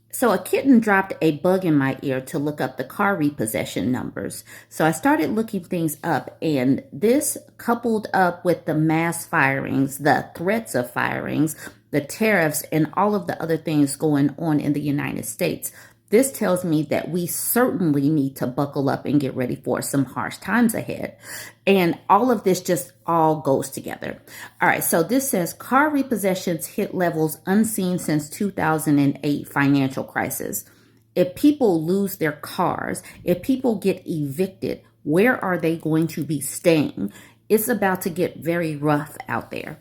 So a kitten dropped a bug in my ear to look up the car repossession numbers. So I started looking things up, and this coupled up with the mass firings, the threats of firings, the tariffs, and all of the other things going on in the United States. This tells me that we certainly need to buckle up and get ready for some harsh times ahead. And all of this just all goes together. All right, so this says car repossessions hit levels unseen since 2008 financial crisis. If people lose their cars, if people get evicted, where are they going to be staying? It's about to get very rough out there.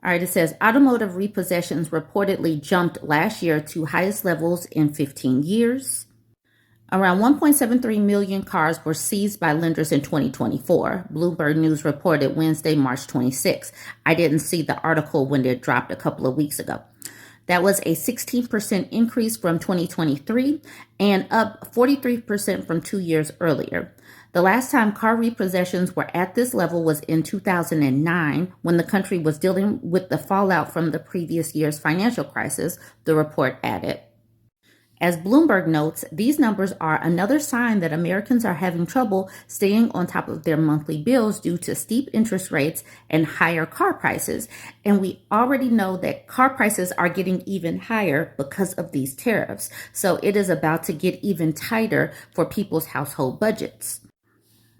All right, it says automotive repossessions reportedly jumped last year to highest levels in 15 years. Around 1.73 million cars were seized by lenders in 2024, Bloomberg News reported Wednesday, March 26. I didn't see the article when it dropped a couple of weeks ago. That was a 16% increase from 2023 and up 43% from 2 years earlier. The last time car repossessions were at this level was in 2009, when the country was dealing with the fallout from the previous year's financial crisis, the report added. As Bloomberg notes, these numbers are another sign that Americans are having trouble staying on top of their monthly bills due to steep interest rates and higher car prices. And we already know that car prices are getting even higher because of these tariffs. So it is about to get even tighter for people's household budgets.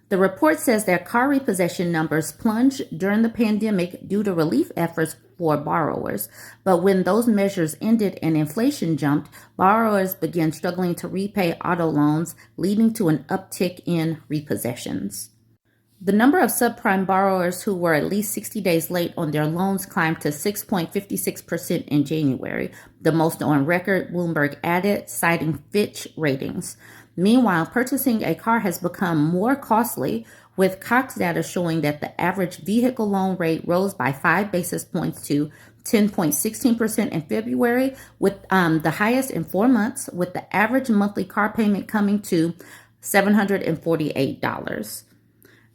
The report says that car repossession numbers plunged during the pandemic due to relief efforts for borrowers. But when those measures ended and inflation jumped, borrowers began struggling to repay auto loans, leading to an uptick in repossessions. The number of subprime borrowers who were at least 60 days late on their loans climbed to 6.56% in January, the most on record, Bloomberg added, citing Fitch ratings. Meanwhile, purchasing a car has become more costly, with Cox data showing that the average vehicle loan rate rose by 5 basis points to 10.16% in February, with the highest in 4 months, with the average monthly car payment coming to $748.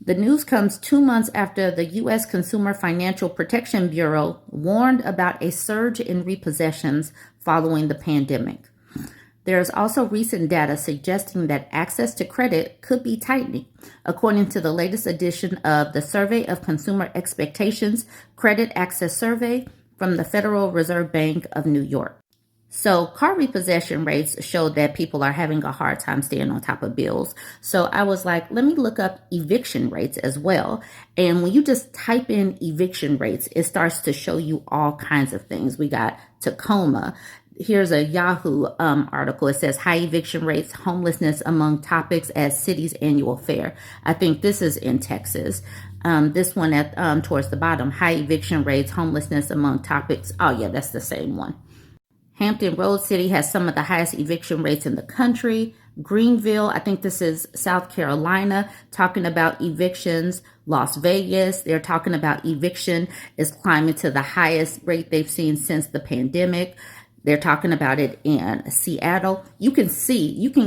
The news comes 2 months after the U.S. Consumer Financial Protection Bureau warned about a surge in repossessions following the pandemic. There is also recent data suggesting that access to credit could be tightening, according to the latest edition of the Survey of Consumer Expectations Credit Access Survey from the Federal Reserve Bank of New York. So car repossession rates show that people are having a hard time staying on top of bills. So I was like, let me look up eviction rates as well. And when you just type in eviction rates, it starts to show you all kinds of things. We got Tacoma. Here's a Yahoo article. It says high eviction rates, homelessness among topics at city's annual fair. I think this is in Texas. This one at towards the bottom, high eviction rates, homelessness among topics. Oh yeah, that's the same one. Hampton Roads City has some of the highest eviction rates in the country. Greenville, I think this is South Carolina, talking about evictions. Las Vegas, they're talking about eviction is climbing to the highest rate they've seen since the pandemic. They're talking about it in Seattle. You can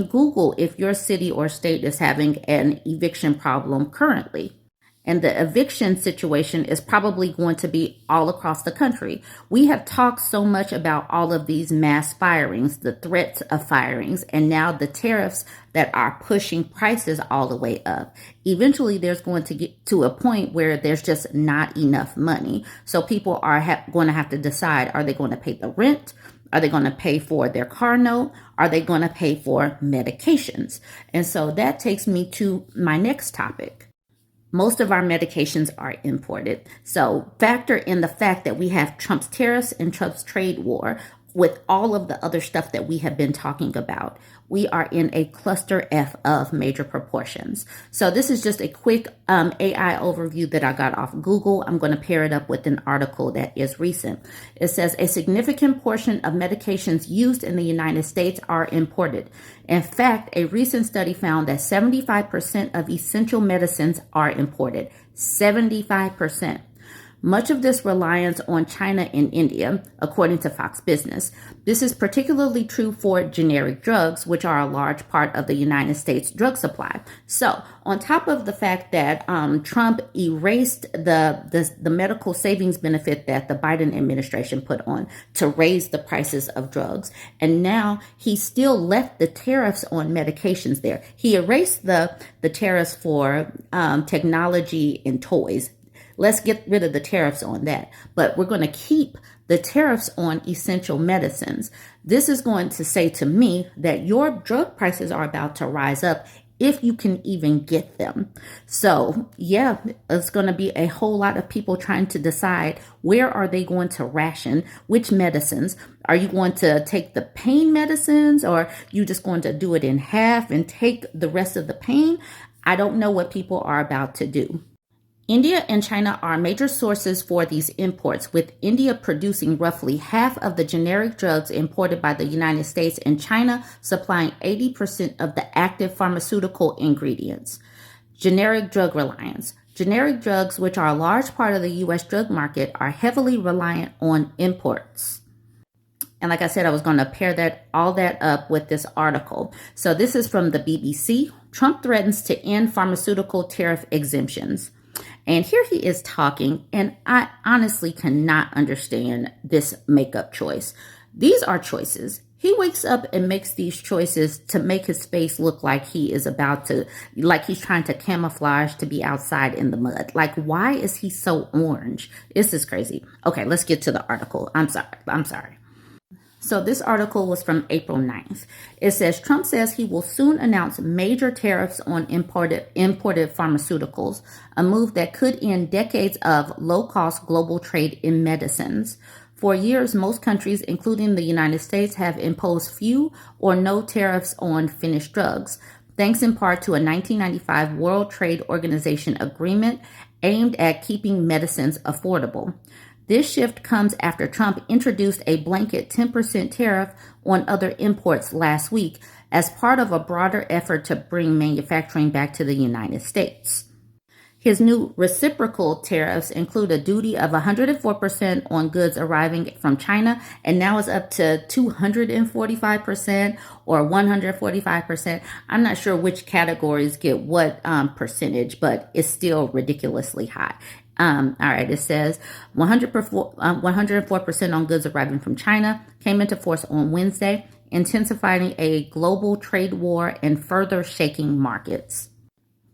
Google if your city or state is having an eviction problem currently. And the eviction situation is probably going to be all across the country. We have talked so much about all of these mass firings, the threats of firings, and now the tariffs that are pushing prices all the way up. Eventually, there's going to get to a point where there's just not enough money. So people are going to have to decide, are they going to pay the rent? Are they going to pay for their car note? Are they going to pay for medications? And so that takes me to my next topic. Most of our medications are imported. So factor in the fact that we have Trump's tariffs and Trump's trade war with all of the other stuff that we have been talking about. We are in a cluster F of major proportions. So this is just a quick AI overview that I got off Google. I'm going to pair it up with an article that is recent. It says a significant portion of medications used in the United States are imported. In fact, a recent study found that 75% of essential medicines are imported. 75%. much of this reliance on China and India, according to Fox Business. This is particularly true for generic drugs, which are a large part of the United States drug supply. So, on top of the fact that Trump erased the medical savings benefit that the Biden administration put on to raise the prices of drugs, and now he still left the tariffs on medications there. He erased the tariffs for technology and toys. Let's get rid of the tariffs on that. But we're going to keep the tariffs on essential medicines. This is going to say to me that your drug prices are about to rise up if you can even get them. So yeah, it's going to be a whole lot of people trying to decide where are they going to ration, which medicines. Are you going to take the pain medicines, or you just going to do it in half and take the rest of the pain? I don't know what people are about to do. India and China are major sources for these imports, with India producing roughly half of the generic drugs imported by the United States and China supplying 80% of the active pharmaceutical ingredients. Generic drug reliance. Generic drugs, which are a large part of the U.S. drug market, are heavily reliant on imports. And like I said, I was going to pair all that up with this article. So this is from the BBC. Trump threatens to end pharmaceutical tariff exemptions. And here he is talking, and I honestly cannot understand this makeup choice. These are choices. He wakes up and makes these choices to make his face look like he is like he's trying to camouflage to be outside in the mud. Like, why is he so orange? This is crazy. Okay, let's get to the article. I'm sorry. So this article was from April 9th. It says, Trump says he will soon announce major tariffs on imported pharmaceuticals, a move that could end decades of low-cost global trade in medicines. For years, most countries, including the United States, have imposed few or no tariffs on finished drugs, thanks in part to a 1995 World Trade Organization agreement aimed at keeping medicines affordable. This shift comes after Trump introduced a blanket 10% tariff on other imports last week as part of a broader effort to bring manufacturing back to the United States. His new reciprocal tariffs include a duty of 104% on goods arriving from China, and now it's up to 245% or 145%. I'm not sure which categories get what percentage, but it's still ridiculously high. All right, it says 104% on goods arriving from China came into force on Wednesday, intensifying a global trade war and further shaking markets.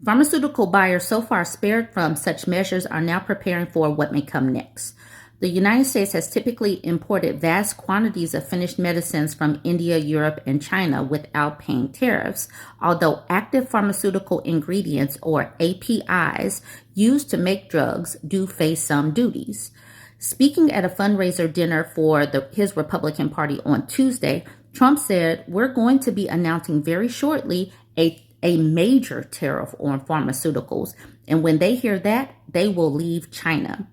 Pharmaceutical buyers so far spared from such measures are now preparing for what may come next. The United States has typically imported vast quantities of finished medicines from India, Europe, and China without paying tariffs, although active pharmaceutical ingredients, or APIs, used to make drugs do face some duties. Speaking at a fundraiser dinner for his Republican Party on Tuesday, Trump said, "We're going to be announcing very shortly a major tariff on pharmaceuticals, and when they hear that, they will leave China."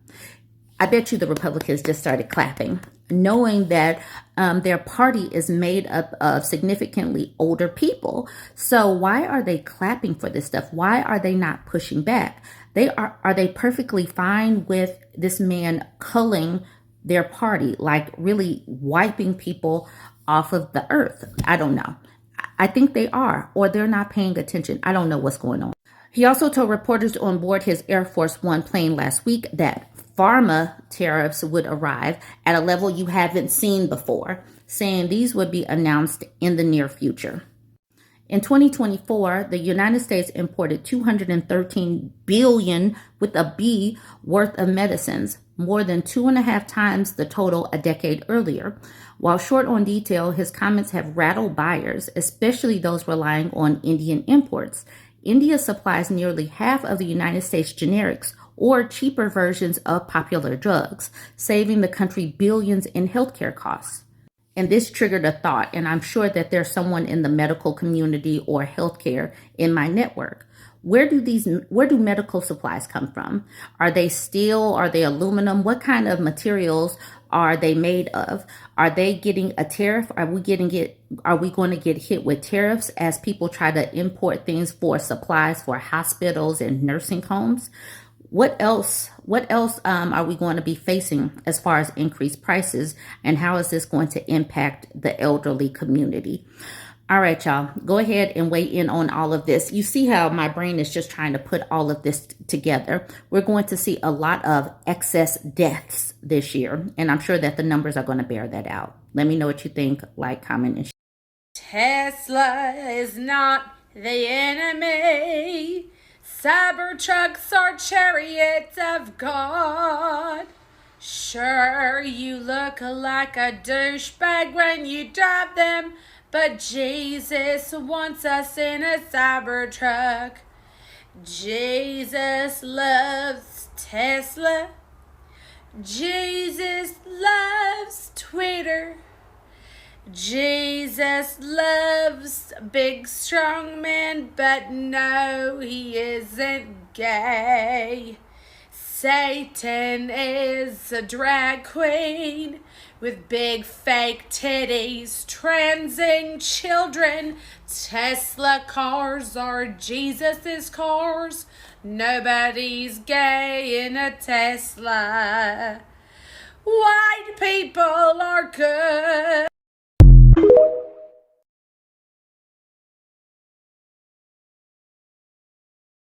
I bet you the Republicans just started clapping, knowing that their party is made up of significantly older people. So why are they clapping for this stuff? Why are they not pushing back? Are they perfectly fine with this man culling their party, like really wiping people off of the earth? I don't know. I think they are, or they're not paying attention. I don't know what's going on. He also told reporters on board his Air Force One plane last week that pharma tariffs would arrive at a level you haven't seen before, saying these would be announced in the near future. In 2024, the United States imported $213 billion with a B worth of medicines, more than 2.5 times the total a decade earlier. While short on detail, his comments have rattled buyers, especially those relying on Indian imports. India supplies nearly half of the United States generics, or cheaper versions of popular drugs, saving the country billions in healthcare costs. And this triggered a thought, and I'm sure that there's someone in the medical community or healthcare in my network. Where do medical supplies come from? Are they steel? Are they aluminum? What kind of materials are they made of? Are they getting a tariff? Are we going to get hit with tariffs as people try to import things for supplies for hospitals and nursing homes? What else are we going to be facing as far as increased prices, and how is this going to impact the elderly community? All right, y'all, go ahead and weigh in on all of this. You see how my brain is just trying to put all of this together. We're going to see a lot of excess deaths this year, and I'm sure that the numbers are going to bear that out. Let me know what you think. Like, comment, and share. Tesla is not the enemy. Cybertrucks are chariots of God. Sure, you look like a douchebag when you drive them, but Jesus wants us in a Cybertruck. Jesus loves Tesla. Jesus loves Twitter. Jesus loves big strong men, but no, he isn't gay. Satan is a drag queen with big fake titties, transing children. Tesla cars are Jesus's cars. Nobody's gay in a Tesla. White people are good.